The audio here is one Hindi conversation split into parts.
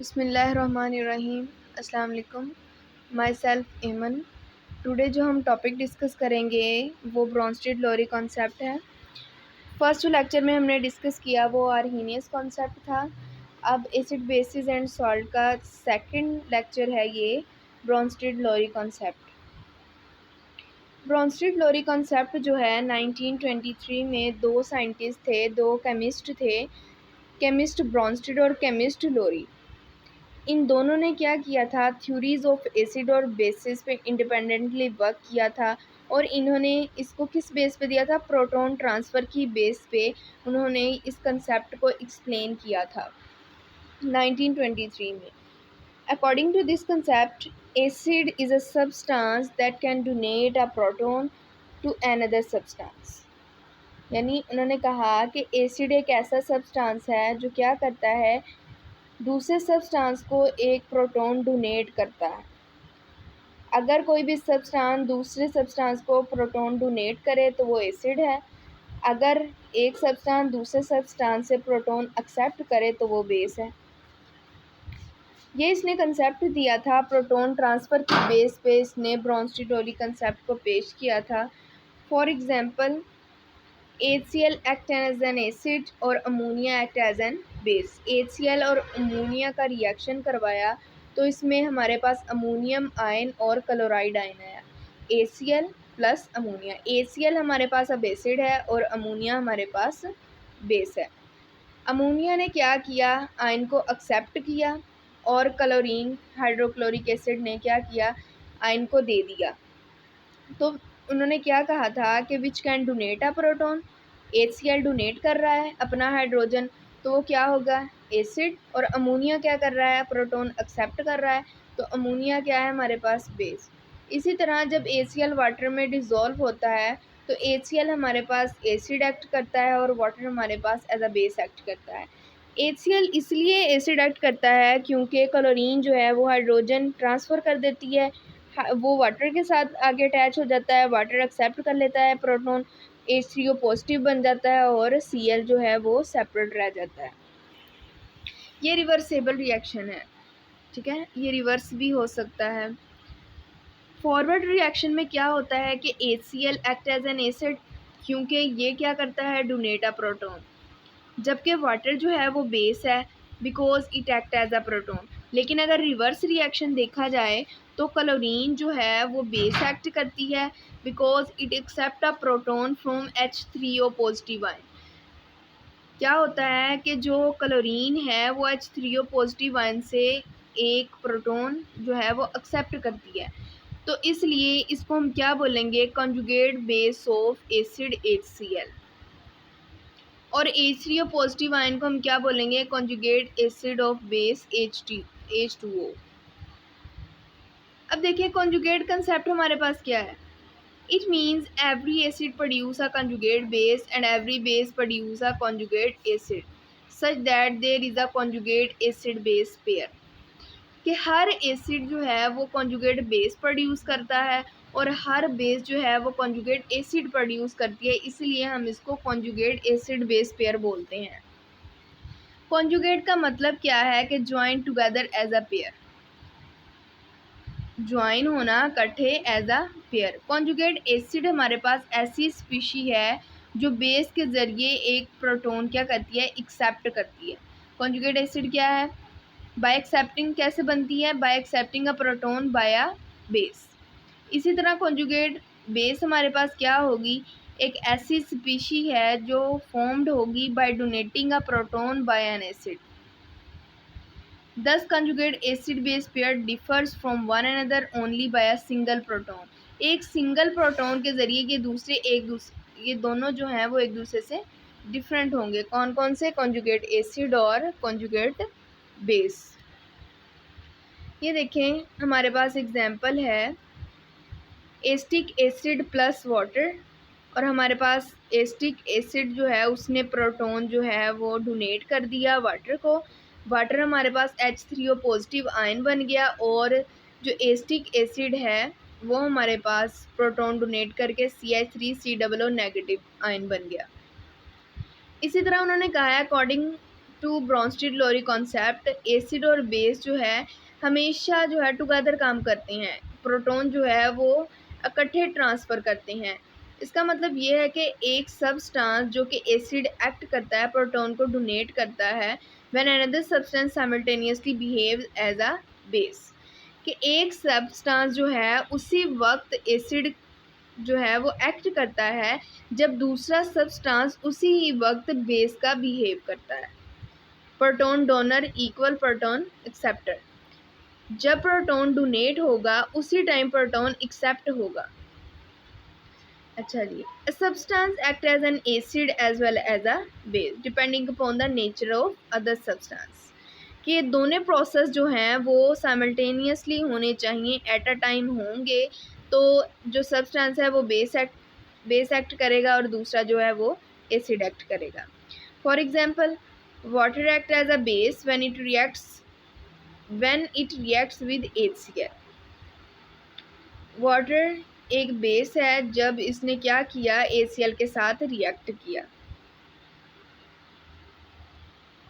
बिस्मिल्लाहिर्रहमानिर्रहीम। अस्सलाम वालेकुम। माई सेल्फ एमन। टुडे जो हम टॉपिक डिस्कस करेंगे वो ब्रोंस्टेड-लोरी कॉन्सेप्ट है। फर्स्ट जो लेक्चर में हमने डिस्कस किया वो आर्हीनियस कॉन्सेप्ट था। अब एसिड बेसिस एंड सॉल्ट का सेकंड लेक्चर है ये ब्रोंस्टेड-लोरी कॉन्सेप्ट। ब्रोंस्टेड-लोरी कॉन्सेप्ट जो है 1923 में दो साइंटिस्ट थे, दो केमिस्ट थे, केमिस्ट ब्रोंस्टेड और केमिस्ट लोरी। इन दोनों ने क्या किया था, थ्योरीज ऑफ एसिड और बेसिस पे इंडिपेंडेंटली वर्क किया था और इन्होंने इसको किस बेस पे दिया था, प्रोटॉन ट्रांसफ़र की बेस पे उन्होंने इस कंसेप्ट को एक्सप्लेन किया था 1923 में। According to this concept, acid is a substance that can donate a proton to another substance. यानी उन्होंने कहा कि एसिड एक ऐसा सब्सटेंस है जो क्या करता है, दूसरे सब्सटेंस को एक प्रोटॉन डोनेट करता है। अगर कोई भी सब्सटेंस दूसरे सब्सटेंस को प्रोटॉन डोनेट करे तो वो एसिड है। अगर एक सब्सटेंस दूसरे सब्सटेंस से प्रोटॉन एक्सेप्ट करे तो वो बेस है। ये इसने कंसेप्ट दिया था, प्रोटॉन ट्रांसफ़र की बेस पे इसने ब्रोंस्टेड-लोरी कंसेप्ट को पेश किया था। For example, HCl act as an acid और ammonia act as an base. HCl और अमोनिया का रिएक्शन करवाया तो इसमें हमारे पास अमोनियम आयन और क्लोराइड आयन आया, HCl प्लस अमोनिया। HCl हमारे पास अब एसिड है और अमोनिया हमारे पास बेस है। अमोनिया ने क्या किया, आयन को एक्सेप्ट किया और क्लोरीन हाइड्रोक्लोरिक एसिड ने क्या किया, आयन को दे दिया। तो उन्होंने क्या कहा था कि which can donate a proton. HCl donate कर रहा है अपना हाइड्रोजन, तो वो क्या होगा, एसिड। और अमोनिया क्या कर रहा है, प्रोटॉन एक्सेप्ट कर रहा है, तो अमोनिया क्या है हमारे पास, बेस। इसी तरह जब HCl वाटर में डिज़ोल्व होता है तो HCl हमारे पास एसिड एक्ट करता है और वाटर हमारे पास एज अ बेस एक्ट करता है। HCl इसलिए एसिड एक्ट करता है क्योंकि क्लोरीन जो है वो हाइड्रोजन ट्रांसफ़र कर देती है, वो वाटर के साथ आगे अटैच हो जाता है, वाटर एक्सेप्ट कर लेता है प्रोटॉन, H3O पॉजिटिव बन जाता है और Cl जो है वो सेपरेट रह जाता है। ये रिवर्सेबल रिएक्शन है, ठीक है, ये रिवर्स भी हो सकता है। फॉरवर्ड रिएक्शन में क्या होता है कि HCl act as an acid, क्योंकि ये क्या करता है, डोनेट अ प्रोटॉन, जबकि वाटर जो है वो बेस है because it act as a proton. लेकिन अगर रिवर्स रिएक्शन देखा जाए तो क्लोरीन जो है वो बेस एक्ट करती है because it accept a proton from H3O positive ion. क्या होता है कि जो क्लोरीन है वो H3O पॉजिटिव आयन से एक प्रोटॉन जो है वो एक्सेप्ट करती है, तो इसलिए इसको हम क्या बोलेंगे, conjugate base of acid HCl। और H3O पॉजिटिव आयन को हम क्या बोलेंगे, conjugate acid of base H2O। अब देखिए कॉन्जुगेट कंसेप्ट हमारे पास क्या है। It means every acid produce a conjugate base and every base produce a conjugate acid such that there is a conjugate acid base pair. कि हर एसिड जो है वो कॉन्जुगेट बेस प्रोड्यूस करता है और हर बेस जो है वो कॉन्जुगेट एसिड प्रोड्यूस करती है, इसलिए हम इसको कॉन्जुगेट एसिड बेस पेयर बोलते हैं। कॉन्जुगेट का मतलब क्या है कि join together as a pair, join होना इकट्ठे as a pair. Conjugate acid हमारे पास ऐसी स्पीशी है जो बेस के ज़रिए एक प्रोटॉन क्या करती है, एक्सेप्ट करती है। कॉन्जुगेट एसिड क्या है, बाय एक्सेप्टिंग कैसे बनती है, by accepting a proton by a base. इसी तरह कॉन्जुगेट बेस हमारे पास क्या होगी, एक ऐसी स्पीशी है जो फॉर्म्ड होगी by donating a proton by an acid. Thus conjugate acid base pair differs from one another only by a single proton। एक सिंगल प्रोटॉन के ज़रिए ये दोनों जो हैं वो एक दूसरे से डिफरेंट होंगे। कौन कौन से, कॉन्जुगेट एसिड और कॉन्जुगेट बेस। ये देखें हमारे पास एग्जांपल है एसिटिक एसिड प्लस वाटर, और हमारे पास एसिटिक एसिड जो है उसने प्रोटॉन जो है वो डोनेट कर दिया वाटर को, वाटर हमारे पास H3O पॉजिटिव आयन बन गया और जो एसिटिक एसिड है वो हमारे पास प्रोटॉन डोनेट करके CH3COO नेगेटिव आयन बन गया। इसी तरह उन्होंने कहा है अकॉर्डिंग टू ब्रोंस्टेड-लोरी कॉन्सेप्ट, एसिड और बेस जो है हमेशा जो है टुगेदर काम करते हैं। प्रोटॉन जो है वो इकट्ठे ट्रांसफ़र करते हैं। इसका मतलब ये है कि एक सब्सटेंस जो कि एसिड एक्ट करता है, प्रोटॉन को डोनेट करता है, when another substance simultaneously behaves as a base, कि एक सब्सटेंस जो है उसी वक्त एसिड जो है वो एक्ट करता है जब दूसरा सब्सटेंस उसी ही वक्त बेस का बिहेव करता है। Proton donor equal proton acceptor, जब प्रोटॉन डोनेट होगा उसी टाइम प्रोटॉन एक्सेप्ट होगा। अच्छा जी, a substance act as an acid as well as a base depending upon the nature of other substance, कि दोनों प्रोसेस जो हैं वो साइमल्टेनियसली होने चाहिए, एट अ टाइम होंगे तो जो सब्सटेंस है वो बेस एक्ट करेगा और दूसरा जो है वो एसिड एक्ट करेगा। For example, water act as a base when it reacts with HCl। Water एक बेस है जब इसने क्या किया, HCl के साथ रिएक्ट किया।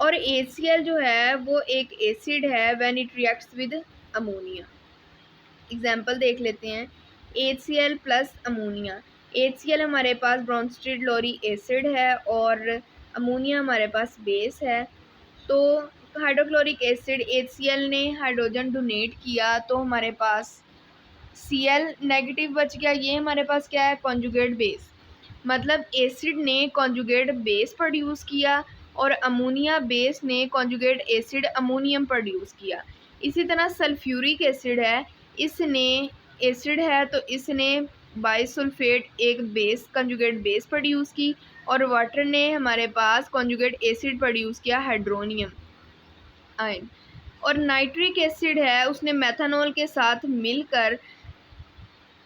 और HCl जो है वो एक एसिड है when it reacts with ammonia. Example देख लेते हैं, HCl प्लस अमोनिया। HCl हमारे पास ब्रोंस्टेड-लोरी एसिड है और अमोनिया हमारे पास बेस है। तो हाइड्रोक्लोरिक एसिड HCl ने हाइड्रोजन डोनेट किया तो हमारे पास Cl नेगेटिव बच गया। ये हमारे पास क्या है, कॉन्जुगेट बेस, मतलब एसिड ने कॉन्जुगेट बेस प्रोड्यूस किया और अमोनिया बेस ने कॉन्जुगेट एसिड अमोनियम प्रोड्यूस किया। इसी तरह सल्फ्यूरिक एसिड है, इसने एसिड है तो इसने बाइसल्फेट एक बेस कॉन्जुगेट बेस प्रोड्यूस की और वाटर ने हमारे पास कॉन्जुगेट एसिड प्रोड्यूस किया, हाइड्रोनियम आयन। और नाइट्रिक एसिड है, उसने मेथनॉल के साथ मिलकर,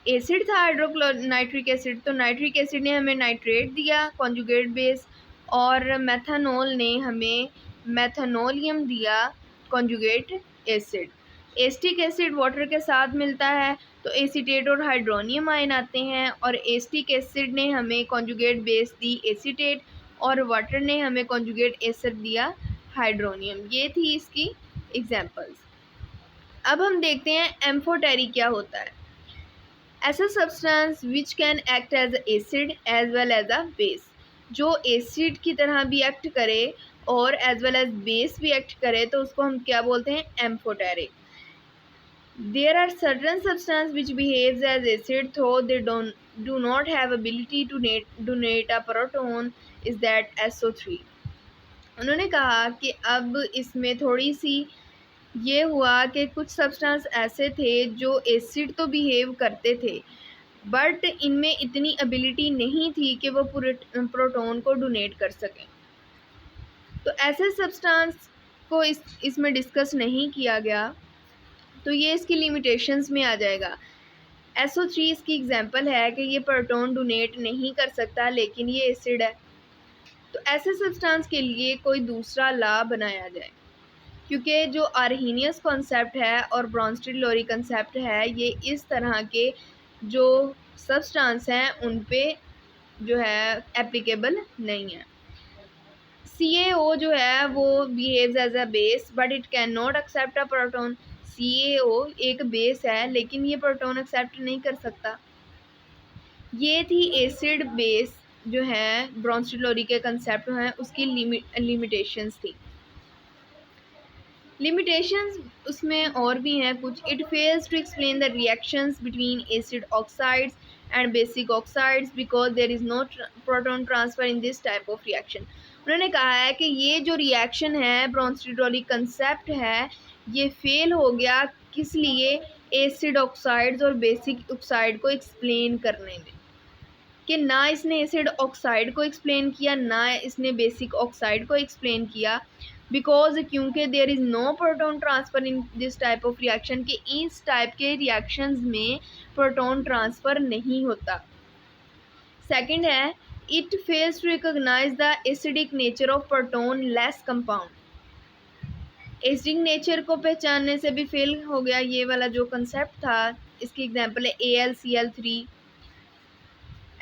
एसिड था नाइट्रिक एसिड, तो नाइट्रिक एसिड ने हमें नाइट्रेट दिया कॉन्जुगेट बेस और मेथनॉल ने हमें मेथनोलियम दिया conjugate acid. Acetic acid water के साथ मिलता है तो एसीटेट और हाइड्रोनियम आयन आते हैं और एसिटिक एसिड ने हमें कॉन्जुगेट बेस दी एसीटेट और वाटर ने हमें कॉन्जुगेट एसिड दिया हाइड्रोनियम। ये थी इसकी एग्जांपल्स। अब हम देखते हैं एम्फोटेरी क्या होता है। ऐसा substance which can act as acid as well as a base, जो एसिड की तरह भी एक्ट करे और एज वेल एज बेस भी एक्ट करे तो उसको हम क्या बोलते हैं, amphoteric. There are certain substance which behaves as acid though they do not have ability to donate a proton is that SO3। उन्होंने कहा कि अब इसमें थोड़ी सी ये हुआ कि कुछ सब्सटेंस ऐसे थे जो एसिड तो बिहेव करते थे बट इनमें इतनी एबिलिटी नहीं थी कि वो पूरे प्रोटॉन को डोनेट कर सकें। तो ऐसे सब्सटेंस को इसमें डिस्कस नहीं किया गया तो ये इसकी लिमिटेशंस में आ जाएगा। SO3 इसकी एग्जांपल है कि ये प्रोटॉन डोनेट नहीं कर सकता लेकिन ये एसिड है। तो ऐसे सब्सटेंस के लिए कोई दूसरा लॉ बनाया जाए, क्योंकि जो आर्हीनियस कॉन्सेप्ट है और ब्रोंस्टेड-लोरी कॉन्सेप्ट है ये इस तरह के जो सब्सटेंस हैं उन पे जो है एप्लीकेबल नहीं है। CaO जो है वो behaves as a base but it can not accept a proton. CaO एक बेस है लेकिन ये प्रोटॉन एक्सेप्ट नहीं कर सकता। ये थी एसिड बेस जो है ब्रोंस्टेड-लोरी के कंसेप्ट हैं उसकी लिमिटेशंस थी। लिमिटेशंस उसमें और भी हैं कुछ। It fails to explain the reactions between acid oxides and basic oxides because there is no proton transfer in this type of reaction. उन्होंने कहा है कि ये जो रिएक्शन है ब्रोंस्टेड-लोरी कंसेप्ट है ये फेल हो गया, किस लिए, एसिड ऑक्साइड्स और बेसिक ऑक्साइड को एक्सप्लेन करने में, कि ना इसने एसिड ऑक्साइड को एक्सप्लेन किया ना इसने बेसिक ऑक्साइड को एक्सप्लेन किया, बिकॉज क्योंकि there is no proton transfer in this type of reaction, कि इस टाइप के रिएक्शंस में प्रोटॉन ट्रांसफ़र नहीं होता। सेकंड है, it fails to recognise the acidic nature of proton less compound. Acidic nature को पहचानने से भी फेल हो गया ये वाला जो कंसेप्ट था। इसकी एग्जांपल है AlCl3,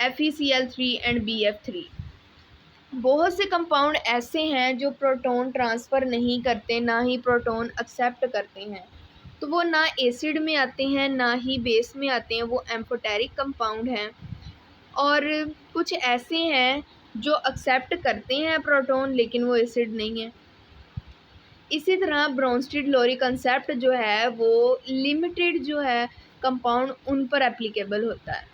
FeCl3 एंड BF3। बहुत से कंपाउंड ऐसे हैं जो प्रोटॉन ट्रांसफ़र नहीं करते, ना ही प्रोटॉन एक्सेप्ट करते हैं। तो वो ना एसिड में आते हैं, ना ही बेस में आते हैं, वो एम्फोटेरिक कंपाउंड हैं। और कुछ ऐसे हैं जो एक्सेप्ट करते हैं प्रोटॉन, लेकिन वो एसिड नहीं है। इसी तरह ब्रोंस्टेड लोरी कंसेप्ट जो है वो लिमिटेड जो है कंपाउंड उन पर एप्लीकेबल होता है,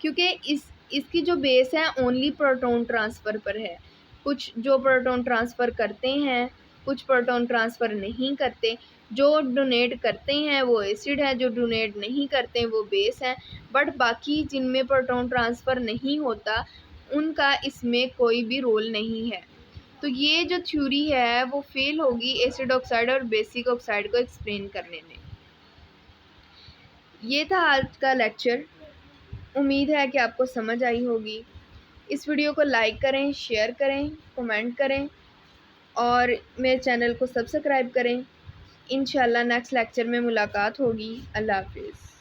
क्योंकि इसकी जो बेस है ओनली प्रोटॉन ट्रांसफ़र पर है। कुछ जो प्रोटॉन ट्रांसफ़र करते हैं, कुछ प्रोटॉन ट्रांसफ़र नहीं करते। जो डोनेट करते हैं वो एसिड है, जो डोनेट नहीं करते हैं वो बेस है। बट बाकी जिनमें प्रोटॉन ट्रांसफ़र नहीं होता उनका इसमें कोई भी रोल नहीं है। तो ये जो थ्योरी है वो फेल होगी एसिड ऑक्साइड और बेसिक ऑक्साइड को एक्सप्लेन करने में। ये था आज का लेक्चर। उम्मीद है कि आपको समझ आई होगी। इस वीडियो को लाइक करें, शेयर करें, कमेंट करें और मेरे चैनल को सब्सक्राइब करें। इंशाल्लाह नेक्स्ट लेक्चर में मुलाकात होगी। अल्लाह हाफिज़।